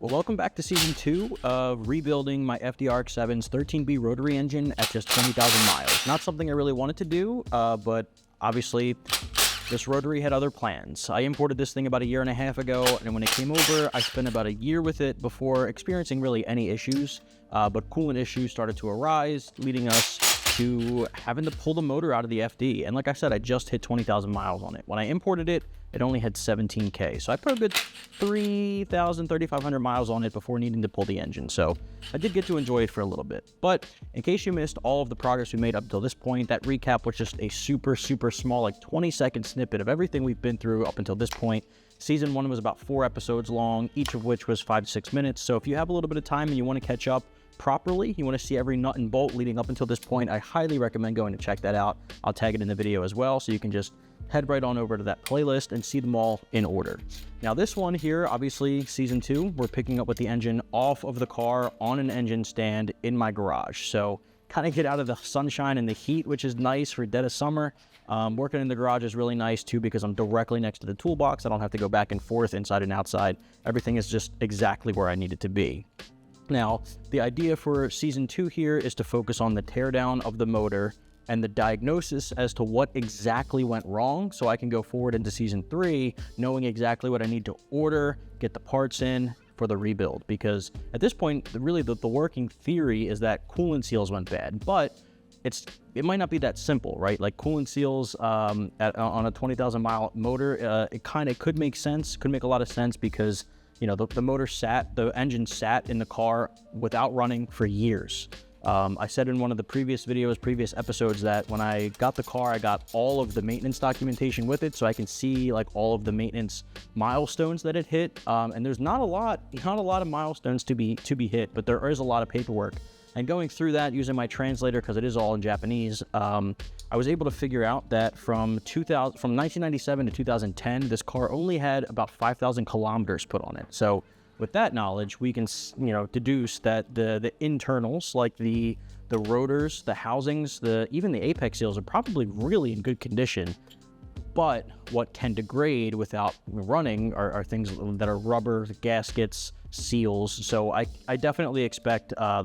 Well, welcome back to Season 2 of rebuilding my FDRX7's 13B Rotary engine at just 20,000 miles. Not something I really wanted to do, but obviously this Rotary had other plans. I imported this thing about a year and a half ago, and when it came over, I spent about a year with it before experiencing really any issues, but coolant issues started to arise, leading us to having to pull the motor out of the FD. And like I said, I just hit 20,000 miles on it. When I imported it, it only had 17K. So I put a good 3,000, 3,500 miles on it before needing to pull the engine. So I did get to enjoy it for a little bit. But in case you missed all of the progress we made up until this point, that recap was just a super small, like 20-second snippet of everything we've been through up until this point. Season 1 was about 4 episodes long, each of which was 5 to 6 minutes. So if you have a little bit of time and you want to catch up properly, you want to see every nut and bolt leading up until this point, I highly recommend going to check that out. I'll tag it in the video as well, so you can just head right on over to that playlist and see them all in order. Now this one here, obviously Season 2, we're picking up with the engine off of the car on an engine stand in my garage. So kind of get out of the sunshine and the heat, which is nice for dead of summer. Working in the garage is really nice too, because I'm directly next to the toolbox. I don't have to go back and forth inside and outside. Everything is just exactly where I need it to be. Now, the idea for Season 2 here is to focus on the teardown of the motor and the diagnosis as to what exactly went wrong, so I can go forward into Season 3 knowing exactly what I need to order, get the parts in for the rebuild. Because at this point, really the working theory is that coolant seals went bad, but it might not be that simple, right? Like coolant seals on a 20,000 mile motor, it kind of could make sense, could make a lot of sense, because you know, the engine sat in the car without running for years. I said in one of the previous episodes, that when I got the car, I got all of the maintenance documentation with it, so I can see like all of the maintenance milestones that it hit. And there's not a lot of milestones to be hit, but there is a lot of paperwork. And going through that using my translator, because it is all in Japanese, I was able to figure out that from 1997 to 2010, this car only had about 5,000 kilometers put on it. So with that knowledge, we can, deduce that the internals, like the rotors, the housings, even the apex seals, are probably really in good condition. But what can degrade without running are things that are rubber, gaskets, seals. So I definitely expect the